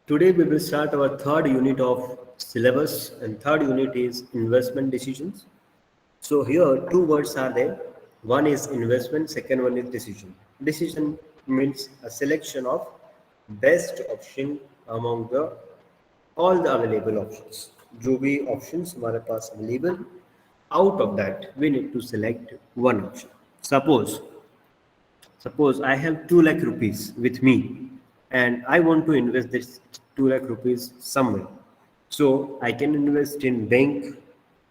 Today we will start our third unit of syllabus, and third unit is investment decisions. So here two words are there. One is investment, second one is decision. Decision means a selection of best option among the all the available options. जो भी options हमारे पास available, out of that we need to select one option. Suppose I have 2 lakh rupees with me and I want to invest this 2 lakh rupees somewhere. So I can invest in bank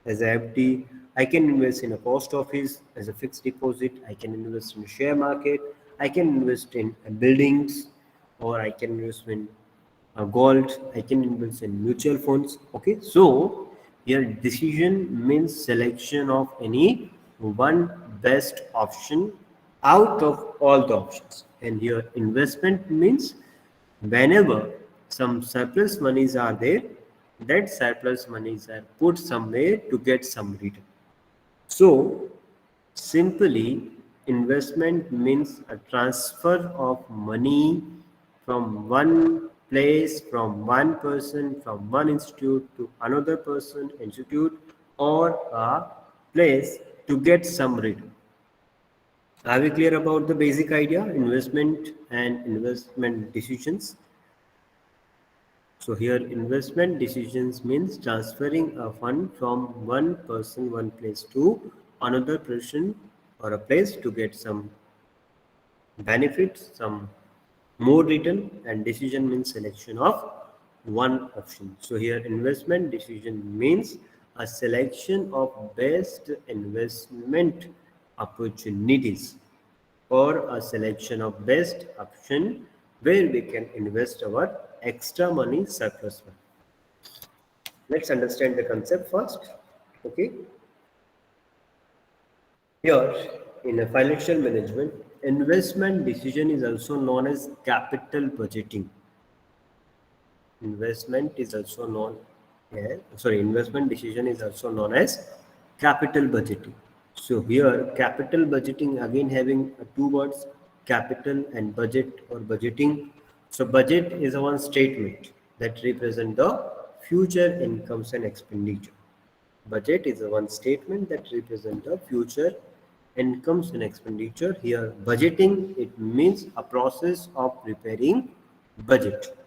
as a FD, I can invest in a post office as a fixed deposit, I can invest in a share market, I can invest in buildings, or I can invest in gold, I can invest in mutual funds. Okay, so your decision means selection of any one best option out of all the options. And your investment means whenever some surplus monies are there, that surplus monies are put somewhere to get some return. So simply, investment means a transfer of money from one place, from one person, from one institute to another person, institute, or a place to get some return. Are we clear about the basic idea, investment and investment decisions? So here investment decisions means transferring a fund from one person, one place to another person or a place to get some benefits, some more return, and decision means selection of one option. So here investment decision means a selection of best investment opportunities or a selection of best option where we can invest our extra money, surplus money. Let's understand the concept first. Okay, here in a financial management, investment decision is also known as capital budgeting. Investment decision is also known as capital budgeting. So here capital budgeting again having two words, capital and budget or budgeting. So budget is one statement that represent the future incomes and expenditure. Budget is one statement that represent the future incomes and expenditure. Here budgeting, it means a process of preparing budget.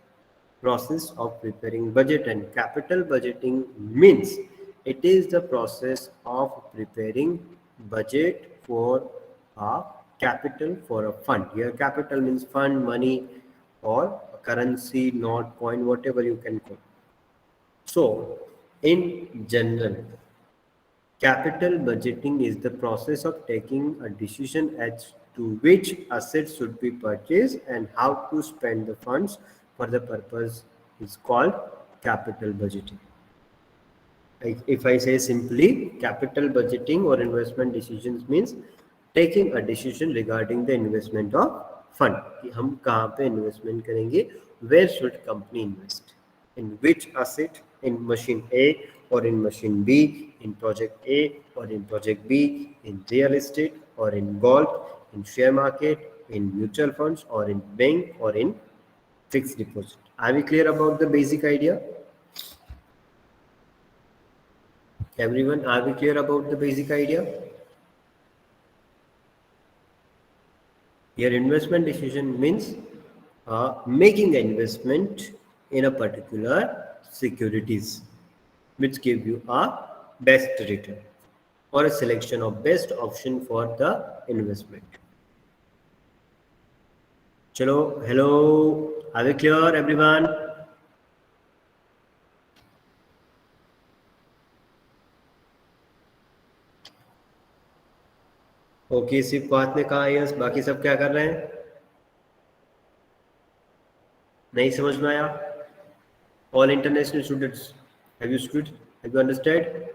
And capital budgeting means it is the process of preparing budget for a capital for a fund. Here capital means fund, money, or currency, note, coin, whatever you can call. So in general, capital budgeting is the process of taking a decision as to which assets should be purchased and how to spend the funds for the purpose is called capital budgeting. If I say simply, capital budgeting or investment decisions means taking a decision regarding the investment of fund. कि हम कहाँ पे investment करेंगे, where should company invest, in which asset, in machine A or in machine B, in project A or in project B, in real estate or in gold, in share market, in mutual funds or in bank or in fixed deposit. Are we clear about the basic idea? Everyone, are we clear about the basic idea? Your investment decision means making an investment in a particular securities which give you a best return or a selection of best option for the investment. Chalo, hello, are we clear everyone? Okay, सिर्फ बात ने कहा yes, बाकी सब क्या कर रहे हैं? नहीं समझ में आया? All international students, have you stood? Have you understood?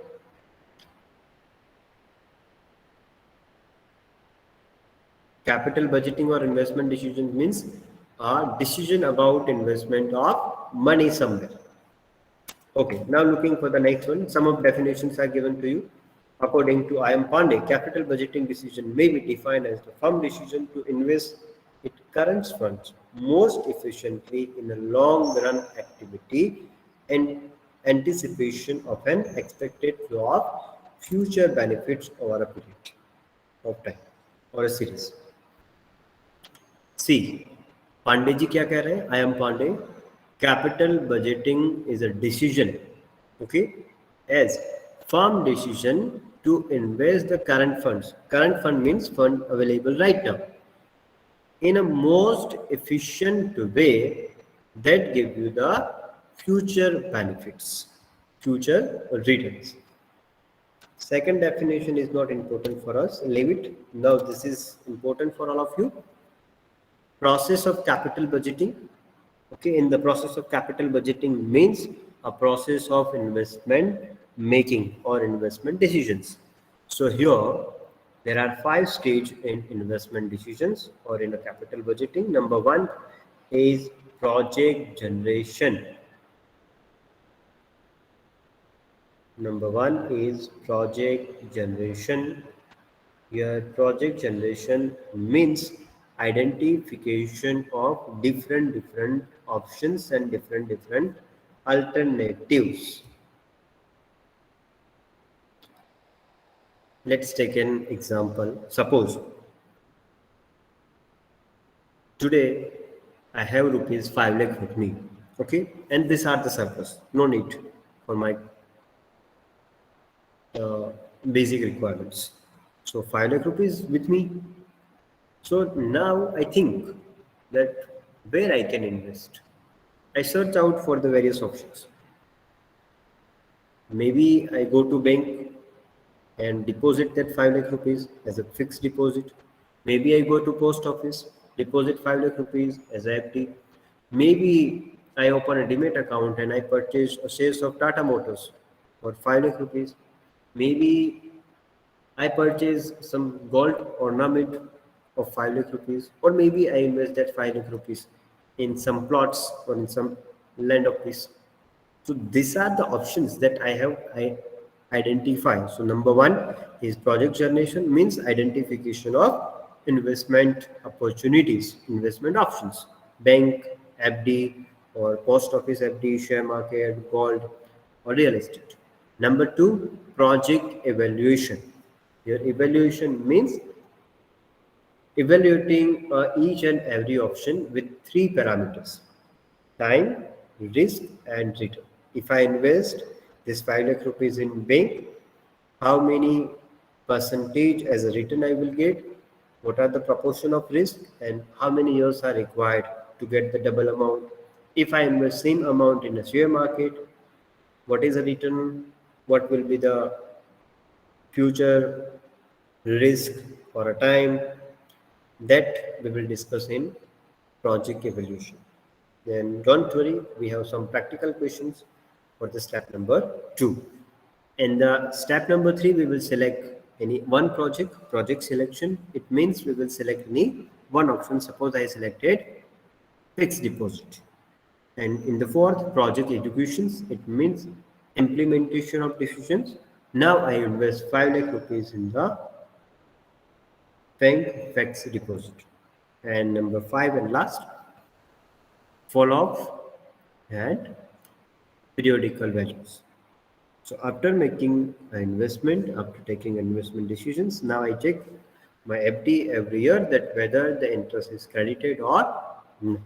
Capital budgeting or investment decision means a decision about investment of money somewhere. Okay, now looking for the next one. Some of definitions are given to you. According to I. M. Pandey, capital budgeting decision may be defined as the firm decision to invest it current funds most efficiently in a long run activity and anticipation of an expected flow of future benefits over a period of time or a series. सी पांडे जी क्या कह रहे हैं? I am Pandey. Capital budgeting is a decision, okay, as firm decision to invest the current funds. Current fund means fund available right now in a most efficient way that give you the future benefits, future returns. Second definition is not important for us. Leave it. Now this is important for all of you. Process of capital budgeting. Okay, in the process of capital budgeting means a process of investment making or investment decisions. So here there are 5 stages in investment decisions or in a capital budgeting. Number one is project generation. Number one is project generation. Here, project generation means identification of different options and different alternatives. Let's take an example. Suppose today I have rupees 5 lakh with me, okay, and these are the surplus. No need for my uh, basic requirements. So 5 lakh rupees with me. So now I think that where I can invest. I search out for the various options. Maybe I go to bank and deposit that 5 lakh rupees as a fixed deposit. Maybe I go to post office, deposit 5 lakh rupees as a FD. Maybe I open a Demat account and I purchase a shares of Tata Motors for 5 lakh rupees. Maybe I purchase some gold ornament of 5 lakh rupees, or maybe I invest that 5 lakh rupees in some plots or in some land of peace. So these are the options that I identify. So number one is project generation means identification of investment opportunities, investment options, bank, FD or post office FD, share market, gold or real estate. Number two, project evaluation. Your evaluation means evaluating each and every option with 3 parameters: time, risk, and return. If I invest this 5 lakh rupees in bank, how many percentage as a return I will get? What are the proportion of risk and how many years are required to get the double amount? If I invest same amount in a share market, what is the return? What will be the future risk for a time? That we will discuss in project evaluation. Then don't worry, we have some practical questions for the step number 2. In the step number 3, we will select any one project selection. It means we will select any one option. Suppose I selected fixed deposit. And in the fourth, project executions, it means implementation of decisions. Now I invest 5 lakh rupees in the bank fixed deposit. And number 5 and last, follow-up and periodical values. So after making an investment, after taking investment decisions, now I check my FD every year that whether the interest is credited or not.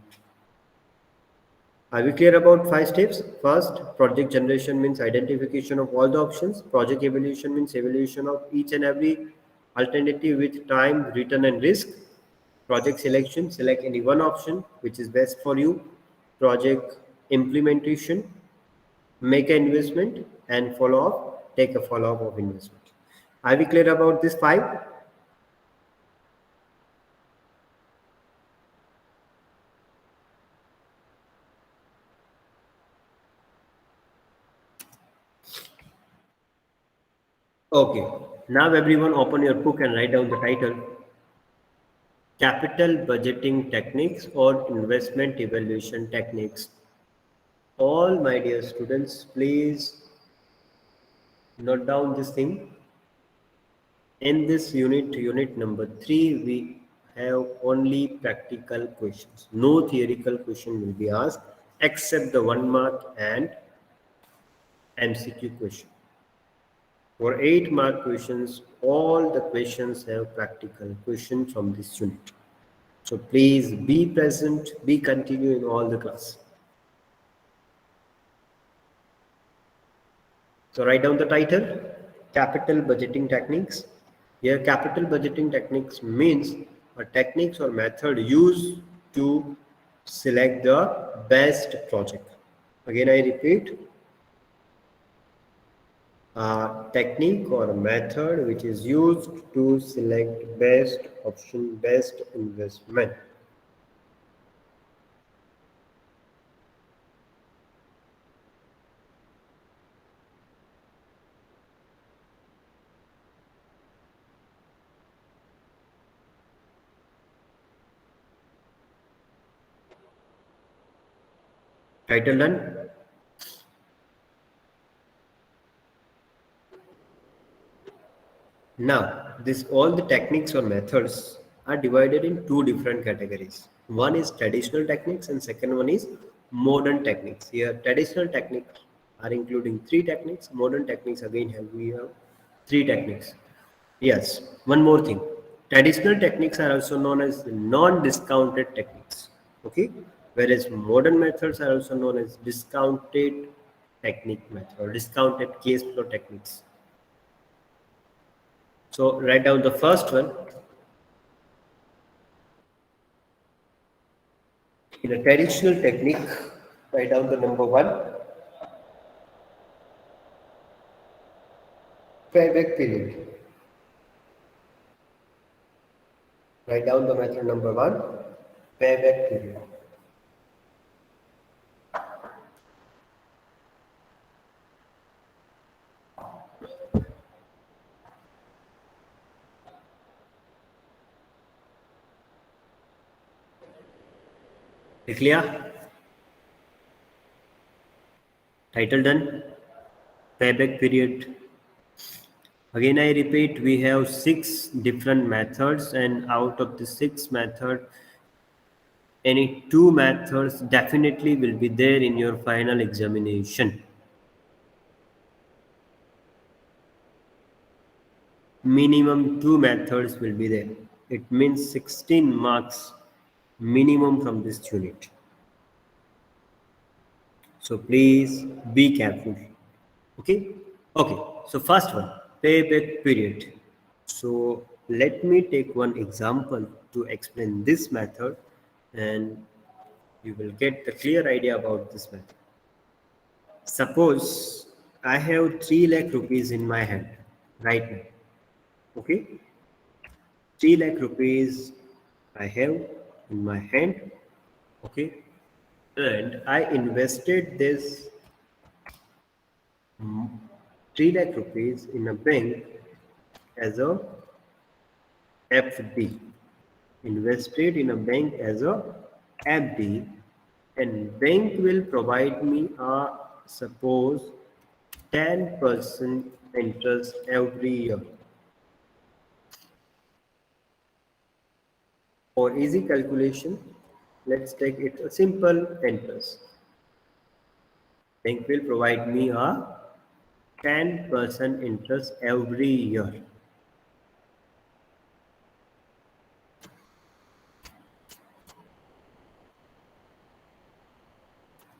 Are we clear about 5 steps? First, project generation means identification of all the options. Project evaluation means evaluation of each and every alternative with time, return, and risk. Project selection, select any one option which is best for you. Project implementation, make an investment, and follow up, take a follow up of investment. Are we clear about this 5? Okay. Now everyone open your book and write down the title. Capital budgeting techniques or investment evaluation techniques. All my dear students, please note down this thing. In this unit number 3, we have only practical questions. No theoretical question will be asked except the 1 mark and MCQ question. For 8 mark questions, all the questions have practical questions from this unit. So please be present, be continue in all the class. So write down the title, Capital Budgeting Techniques. Here capital budgeting techniques means a techniques or method used to select the best project. Again I repeat, a technique or method which is used to select best option, best investment. Title done. Now, this all the techniques or methods are divided in two different categories. One is traditional techniques and second one is modern techniques. Here, traditional techniques are including three techniques. Modern techniques again we have three techniques. Yes, one more thing. Traditional techniques are also known as non-discounted techniques. Okay, whereas modern methods are also known as discounted technique method or discounted case flow techniques. So write down the first one. In a traditional technique, write down the number one, payback period. Write down the method number one, payback period. Clear? Title done. Payback period. Again, I repeat, we have 6 different methods, and out of the 6 methods, any 2 methods definitely will be there in your final examination. Minimum 2 methods will be there. It means 16 marks minimum from this unit. So please be careful. Okay? Okay. So first one, payback period. So let me take one example to explain this method and you will get the clear idea about this method. Suppose I have 3 lakh rupees in my hand right now. Okay? 3 lakh rupees I have in my hand. Okay? And I invested this 3 lakh rupees in a bank as a FD. Invested in a bank as a FD, and bank will provide me a suppose 10% interest every year. For easy calculation, let's take it a simple interest. Bank will provide me a 10% interest every year.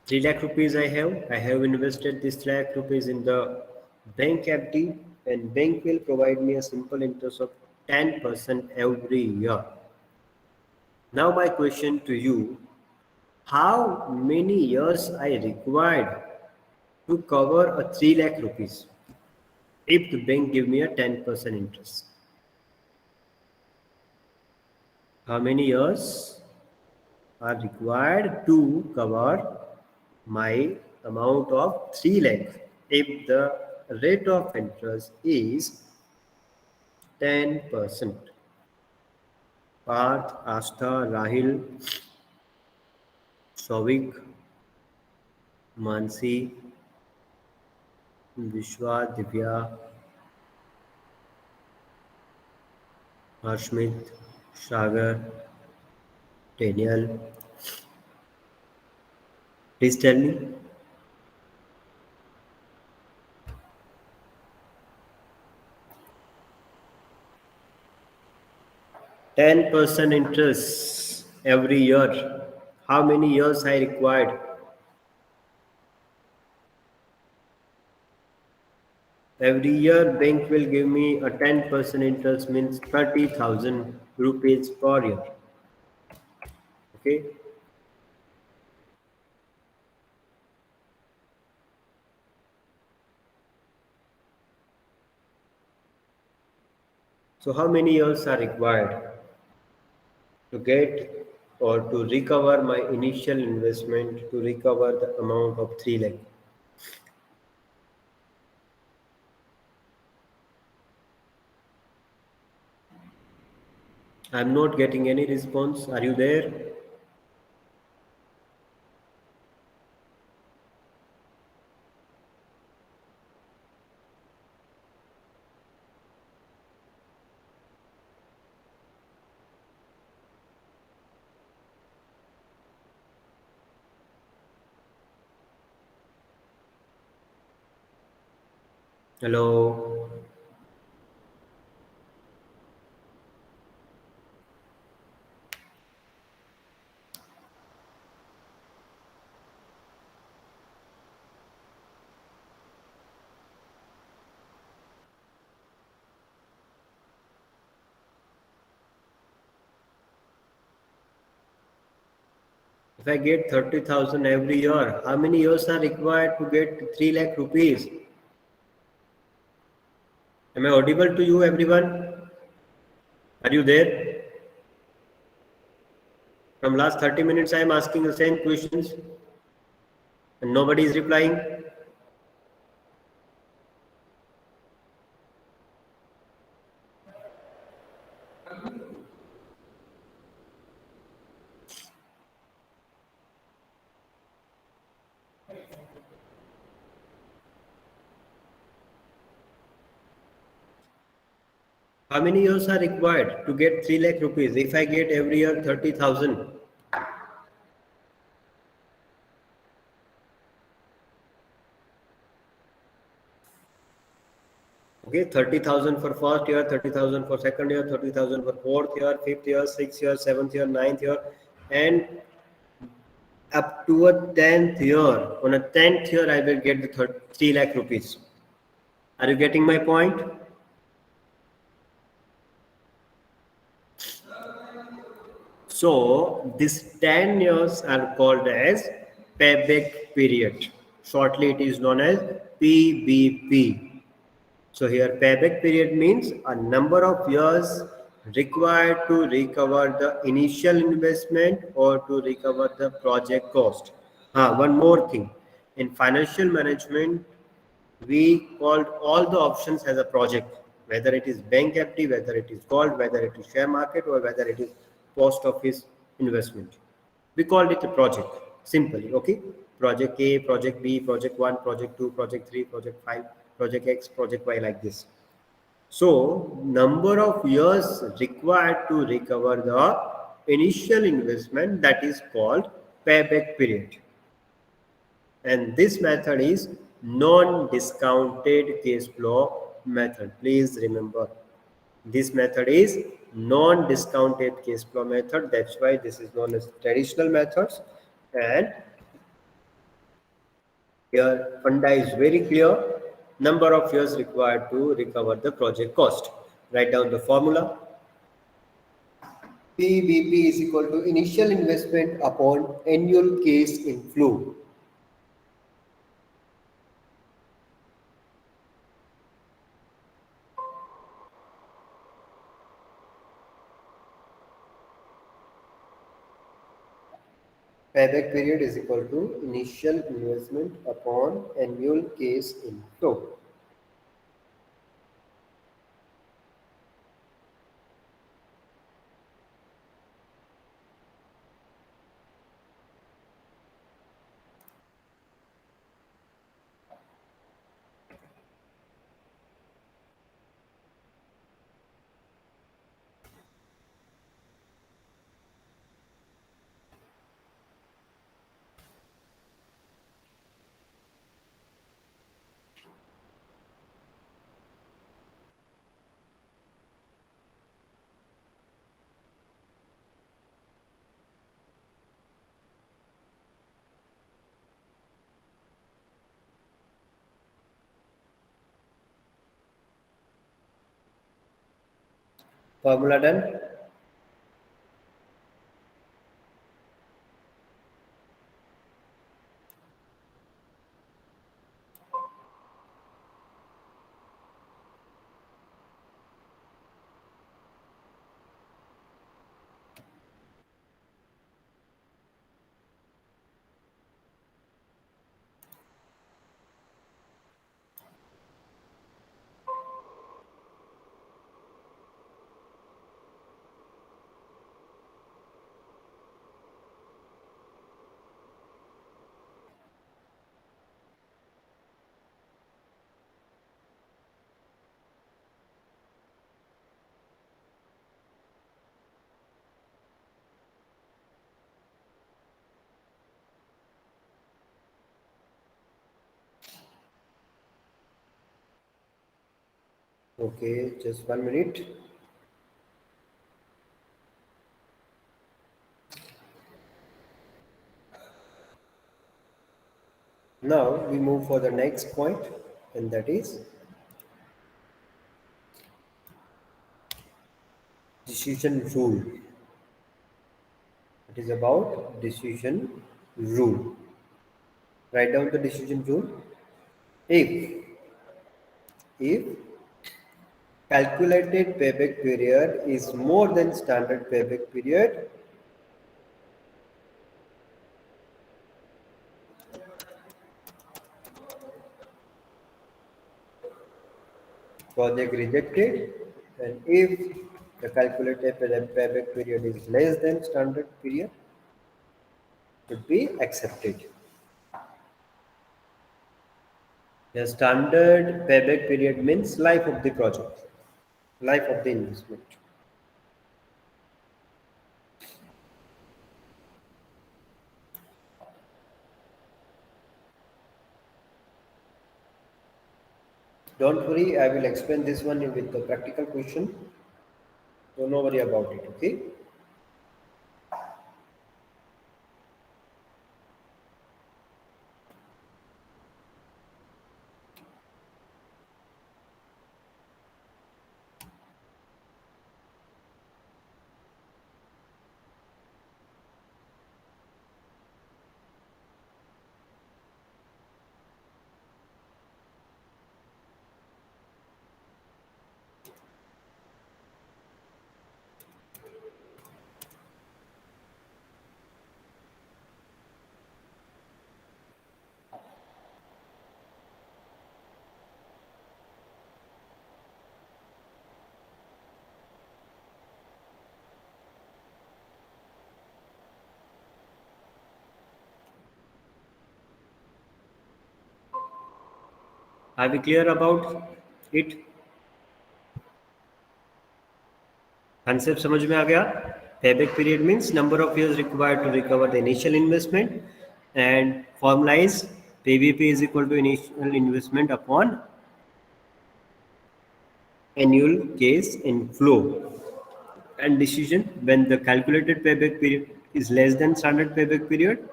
Three lakh rupees I have. I have invested this lakh rupees in the bank FD, and bank will provide me a simple interest of 10% every year. Now my question to you, how many years I required to cover a 3 lakh rupees if the bank give me a 10% interest? How many years are required to cover my amount of 3 lakh if the rate of interest is 10%? Parth, Astha, Rahil, Sovik, Mansi, Vishwa, Divya, Harshmit, Sagar, Daniel, please tell me. 10% interest every year. How many years I required? Every year, bank will give me a 10% interest, means 30,000 rupees per year. Okay. So how many years are required to get or to recover my initial investment, to recover the amount of 3 lakh? I'm not getting any response. Are you there? Hello. If I get 30,000 every year, how many years are required to get 3 lakh rupees? Am I audible to you, everyone? Are you there? From last 30 minutes, I am asking the same questions and nobody is replying. How many years are required to get 3 lakh rupees if I get every year 30,000? Okay, 30,000 for first year, 30,000 for second year, 30,000 for fourth year, fifth year, sixth year, seventh year, ninth year, and up to a 10th year. On a 10th year, I will get the 3 lakh rupees. Are you getting my point? So, these 10 years are called as payback period. Shortly, it is known as PBP. So here payback period means a number of years required to recover the initial investment or to recover the project cost. One more thing. In financial management, we called all the options as a project, whether it is bank FD, whether it is gold, whether it is share market, or whether it is post office investment. We called it a project, simply, okay? Project A, project B, project 1, project 2, project 3, project 5, project X, project Y, like this. So, number of years required to recover the initial investment, that is called payback period. And this method is non-discounted cash flow method. Please remember, this method is non-discounted cash flow method. That's why this is known as traditional methods. And here funda is very clear. Number of years required to recover the project cost. Write down the formula. PBP is equal to initial investment upon annual case inflow. Payback period is equal to initial investment upon annual case inflow. Formula done? Okay, just 1 minute. Now we move for the next point, and that is decision rule. It is about decision rule. Write down the decision rule. If calculated payback period is more than standard payback period, project rejected, and if the calculated payback period is less than standard period, should be accepted. The standard payback period means life of the project, life of the investment. Don't worry, I will explain this one with the practical question. Don't worry about it, okay? Are we clear about it? Concept समझ में आ गया? Payback period means number of years required to recover the initial investment, and formula is PVP is equal to initial investment upon annual case inflow. And decision when the calculated payback period is less than standard payback period,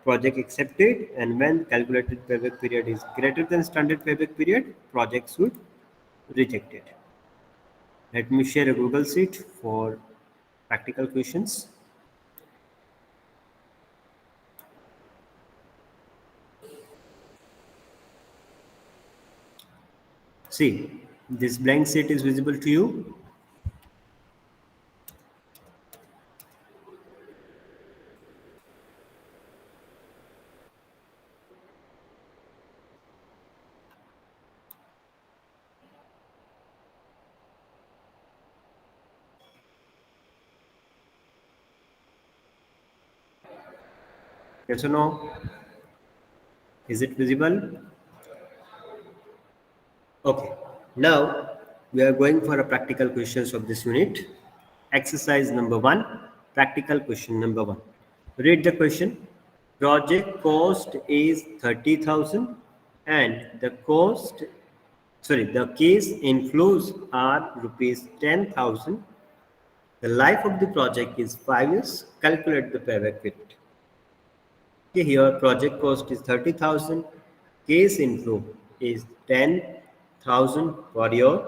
project accepted, and when calculated payback period is greater than standard payback period, project should reject it. Let me share a Google Sheet for practical questions. See, this blank sheet is visible to you. Yes or no? Is it visible? Okay. Now we are going for a practical questions of this unit. Exercise number 1, practical question number 1. Read the question. Project cost is 30,000 and the case inflows are rupees 10,000. The life of the project is 5 years. Calculate the payback period. Okay, here project cost is 30,000. Case inflow is 10,000 per year.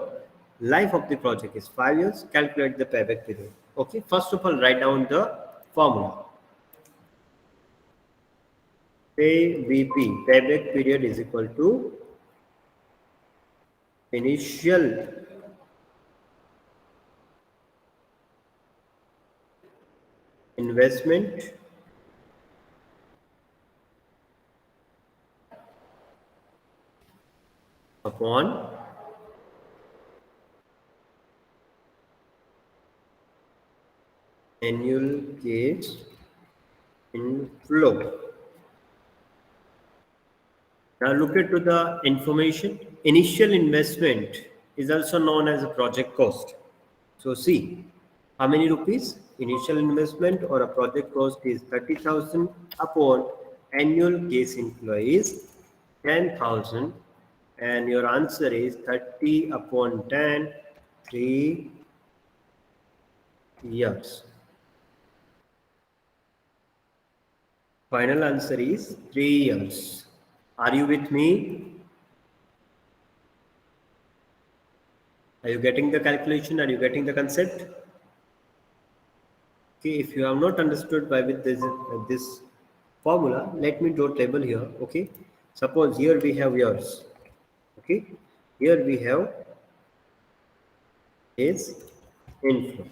life of the project is 5 years, calculate the payback period. Okay, first of all, write down the formula. Payback period is equal to initial investment upon annual cash inflow. Now look at to the information. Initial investment is also known as a project cost. So see, how many rupees? Initial investment or a project cost is 30,000 upon annual case inflow is 10,000, and your answer is 30 upon 10, 3 years. Final answer is 3 years. Are you with me? Are you getting the calculation? Are you getting the concept? Okay, if you have not understood by with this formula, let me draw table here. Okay, suppose here we have yours. Okay, here we have is inflow.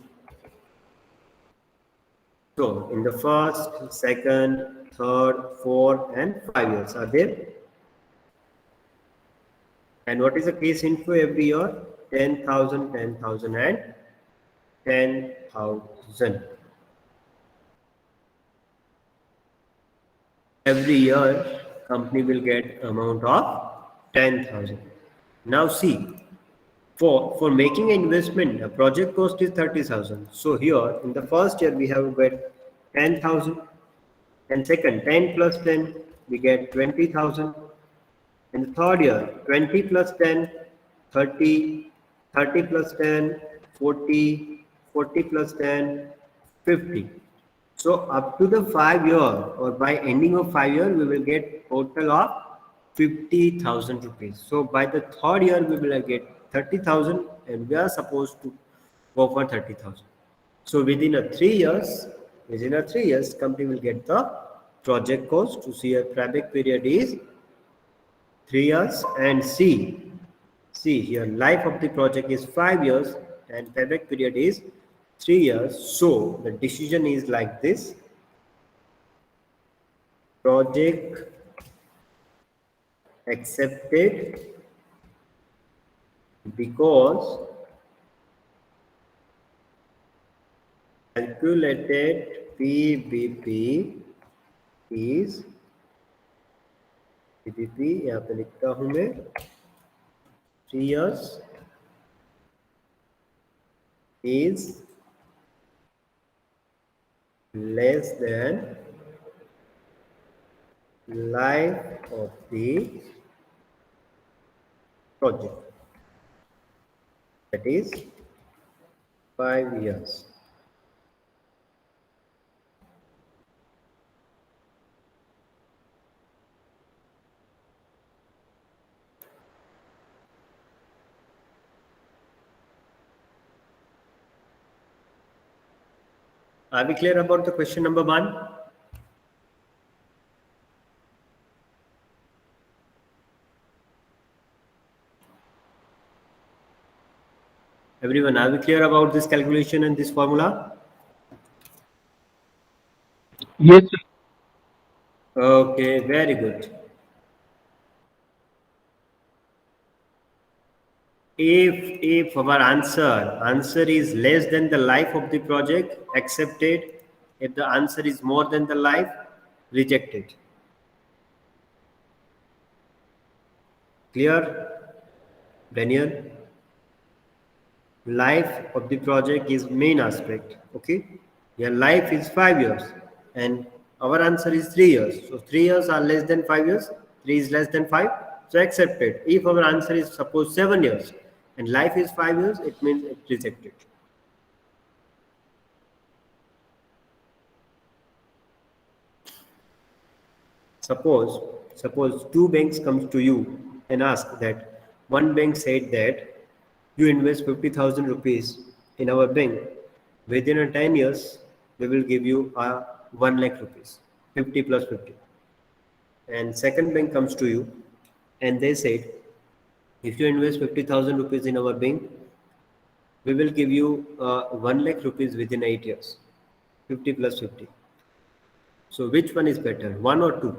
So in the first, second, third, fourth, and 5 years are there. And what is the case inflow every year? 10,000, 10,000, and 10,000. Every year, company will get amount of 10,000. Now see, for making an investment, a project cost is 30,000. So here in the first year we have got 10,000, and second 10 plus 10 we get 20,000. In the third year 20 plus 10 30, 30 plus 10 40, 40 plus 10 50. So up to the 5 year or by ending of 5 year, we will get total of 50,000 rupees. So by the third year, we will get 30,000, and we are supposed to go for 30,000. So within a 3 years, company will get the project cost. To see a payback period is 3 years, and see here life of the project is 5 years and payback period is 3 years. So the decision is like this: project accepted because calculated PBP is PBP यहाँ पे लिखता हूँ मैं 3 years is less than life of the project, that is 5 years. Are we clear about the question number 1? Everyone, are we clear about this calculation and this formula? Yes, sir. Okay, very good. If our answer is less than the life of the project, accepted. If the answer is more than the life, rejected. Clear, Daniel? Life of the project is main aspect. Okay, your life is 5 years and our answer is 3 years. So 3 years are less than 5 years. 3 is less than 5, so accepted. If our answer is suppose 7 years and life is 5 years, it means it's rejected. Suppose two banks comes to you and ask that one bank said that You invest 50,000 rupees in our bank. Within a 10 years, we will give you a 1 lakh rupees, 50 plus 50. And second bank comes to you and they said, if you invest 50,000 rupees in our bank, we will give you 1 lakh rupees within 8 years, 50 plus 50. So which one is better, one or two?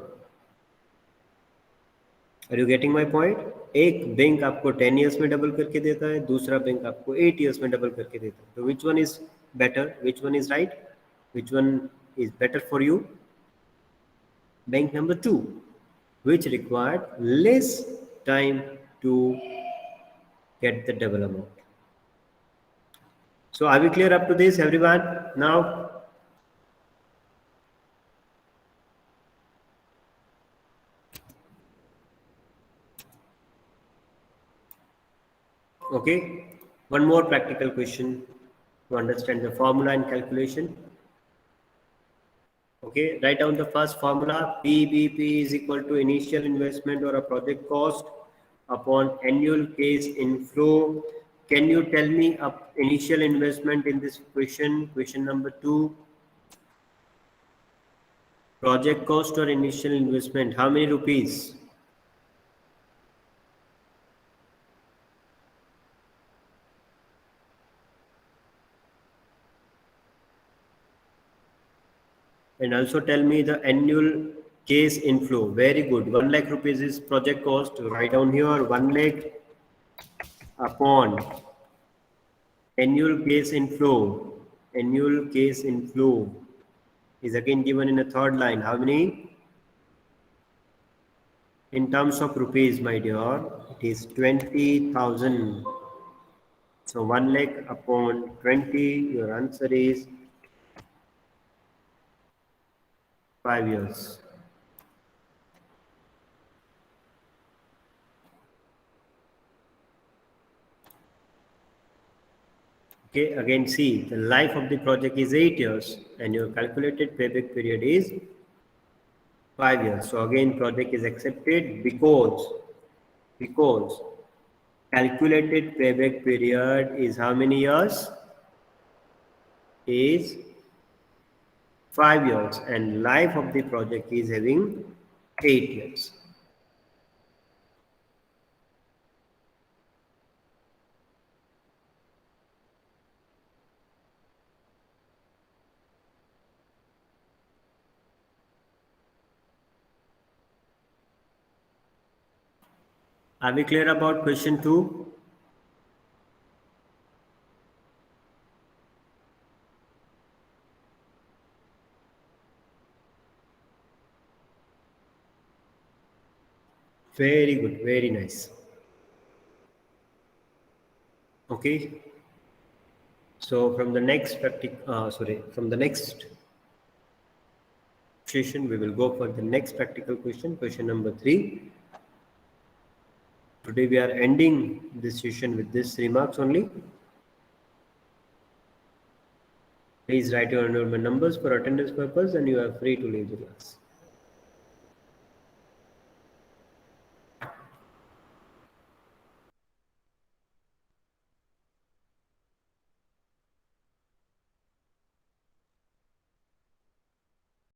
Are you getting my point? एक bank आपको 10 years में double करके देता है, दूसरा bank आपको 8 years में double करके देता है. तो which one is better, which one is right, which one is better for you? Bank number 2, which required less time to get the double amount. So are we clear up to this, everyone? Now, okay, one more practical question to understand the formula and calculation. Okay, write down the first formula. PBP is equal to initial investment or a project cost upon annual case inflow. Can you tell me initial investment in this question? Question number 2. Project cost or initial investment? How many rupees? And also tell me the annual case inflow. Very good. 1 lakh rupees is project cost. Write down here 1 lakh upon annual case inflow. Annual case inflow is again given in the third line. How many? In terms of rupees, my dear, it is 20,000. So 1 lakh upon 20, your answer is 5 years. Okay, again see, the life of the project is 8 years and your calculated payback period is 5 years. So again project is accepted because calculated payback period is how many years? Is 5 years and life of the project is having 8 years. Are we clear about question 2? Very good, very nice. Okay. So from the next from the next session, we will go for the next practical question, question number 3. Today we are ending this session with this remarks only. Please write your numbers for attendance purpose and you are free to leave the class.